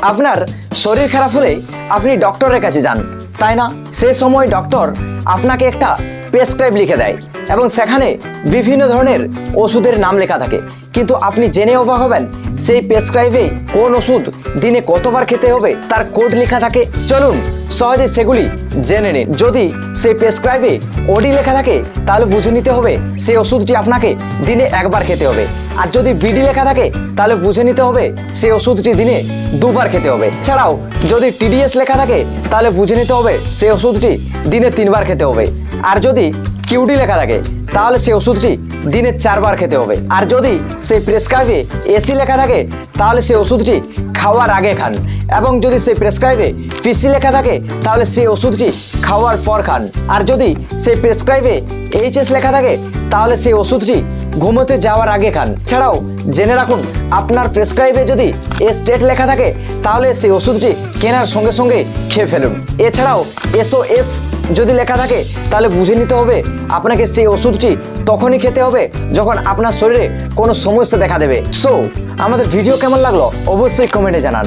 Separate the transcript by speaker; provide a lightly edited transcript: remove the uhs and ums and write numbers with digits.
Speaker 1: আপনার শরীর খারাপ হলে আপনি ডক্টরের কাছে যান, তাই না? সে সময় ডক্টর আপনাকে একটা প্রেসক্রাইব লিখে দেয় এবং সেখানে বিভিন্ন ধরনের ওষুধের নাম লেখা থাকে, কিন্তু আপনি জেনে অবাক হবেন সেই প্রেসক্রাইবে কোন ওষুধ দিনে কতবার খেতে হবে তার কোড লেখা থাকে। চলুন সহজে সেগুলি জেনে নিন। যদি সেই প্রেসক্রাইবে ওডি লেখা থাকে তাহলে বুঝে নিতে হবে সেই ওষুধটি আপনাকে দিনে একবার খেতে হবে, আর যদি বিডি লেখা থাকে তাহলে বুঝে নিতে হবে সেই ওষুধটি দিনে দুবার খেতে হবে। এছাড়াও যদি টিডিএস লেখা থাকে তাহলে বুঝে নিতে হবে সেই ওষুধটি দিনে 3বার খেতে হবে, আর যদি কিউডি লেখা থাকে তাহলে সেই ওষুধটি দিনে 4বার খেতে হবে, আর যদি সেই প্রেসক্রাইবে এসি লেখা থাকে তাহলে সেই ওষুধটি খাওয়ার আগে খান, এবং যদি সেই প্রেসক্রাইবে পিসি লেখা থাকে তাহলে সেই ওষুধটি খাওয়ার পর খান, আর যদি সেই প্রেসক্রাইবে এইচএস লেখা থাকে তাহলে সেই ওষুধটি ঘুমোতে যাওয়ার আগে খান। ছাড়াও জেনে রাখুন আপনার প্রেসক্রাইবে যদি স্টেট লেখা থাকে তাহলে সেই ওষুধটি কেনার সঙ্গে সঙ্গে খেয়ে ফেলুন। এছাড়াও SOS যদি লেখা থাকে তাহলে বুঝে নিতে হবে আপনাকে সেই ওষুধটি তখনই খেতে হবে যখন আপনার শরীরে কোনো সমস্যা দেখা দেবে। সো আমাদের ভিডিও কেমন লাগলো অবশ্যই কমেন্টে জানান।